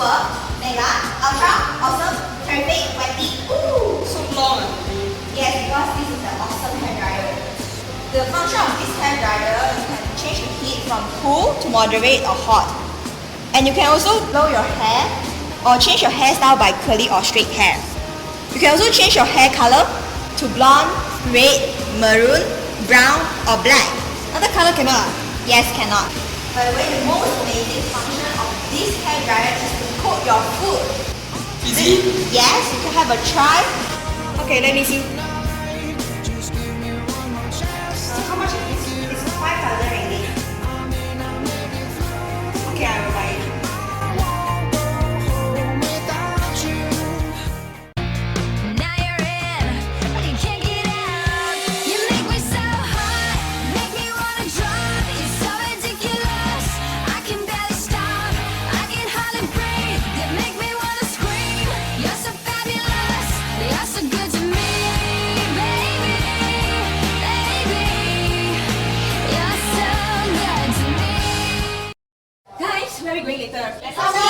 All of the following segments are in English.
super, mega, ultra, awesome, terrific, wacky. Ooh! So long. Yes, because this is an awesome hairdryer. The function of this hairdryer, you can change the heat from cool to moderate or hot. And you can also blow your hair or change your hairstyle by curly or straight hair. You can also change your hair color to blonde, red, maroon, brown or black. Other color cannot? Yes, cannot. By the way, the most amazing function of this hairdryer is to coat your food. Easy? Yes, you can have a try. Okay, let me see. How much is this? It's 5,000 ringgit. Okay, I will buy it. Where are we going later? Let's go there!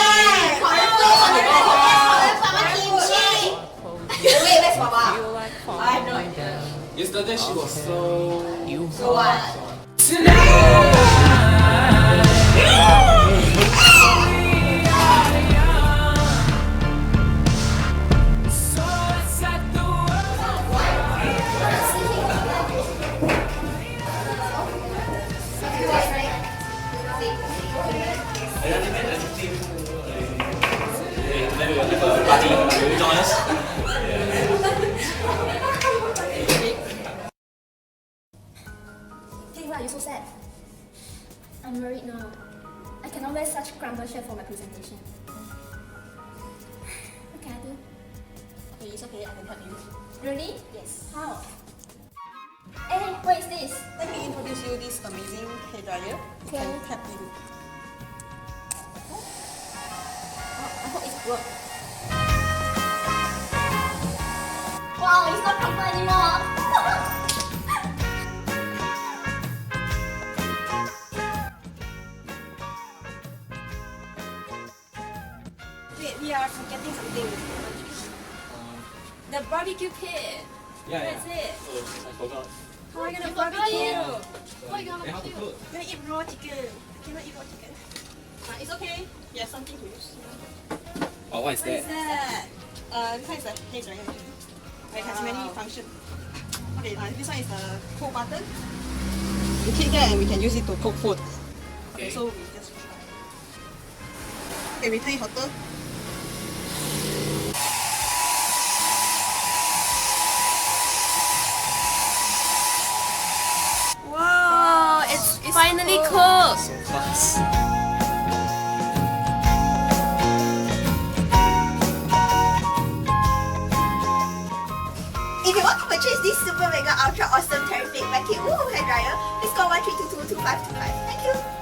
Wait, where's Mama? I have no idea. Yesterday she was so... So what? Party, will you join us? Hey, why are you so sad? I'm worried now. I cannot wear such crumble shirt for my presentation. What can I do? Okay, it's okay, I can help you. Really? Yes. How? Hey, what is this? Let me introduce you this amazing hairdryer. You can Okay. tap in. Oh, I hope it works. Wow, it's not crumble anymore! Wait, we are forgetting something. The barbecue pit. Yeah, Where is it? Oh, I forgot. How are you gonna barbecue? They have to cook. You wanna eat raw chicken? I cannot eat raw chicken. It's okay. You have something to use. Oh, what is What is that? that? This one is a hairdryer machine. It has many functions. Okay, this one is a cold button. You click there and we can use it to cook food. Okay, so we just try. Okay, we turn it hotter. Wow, it's finally cooked. So fast. If you want to purchase this super mega ultra awesome terrific vacuum hairdryer, please call 13222525. Thank you.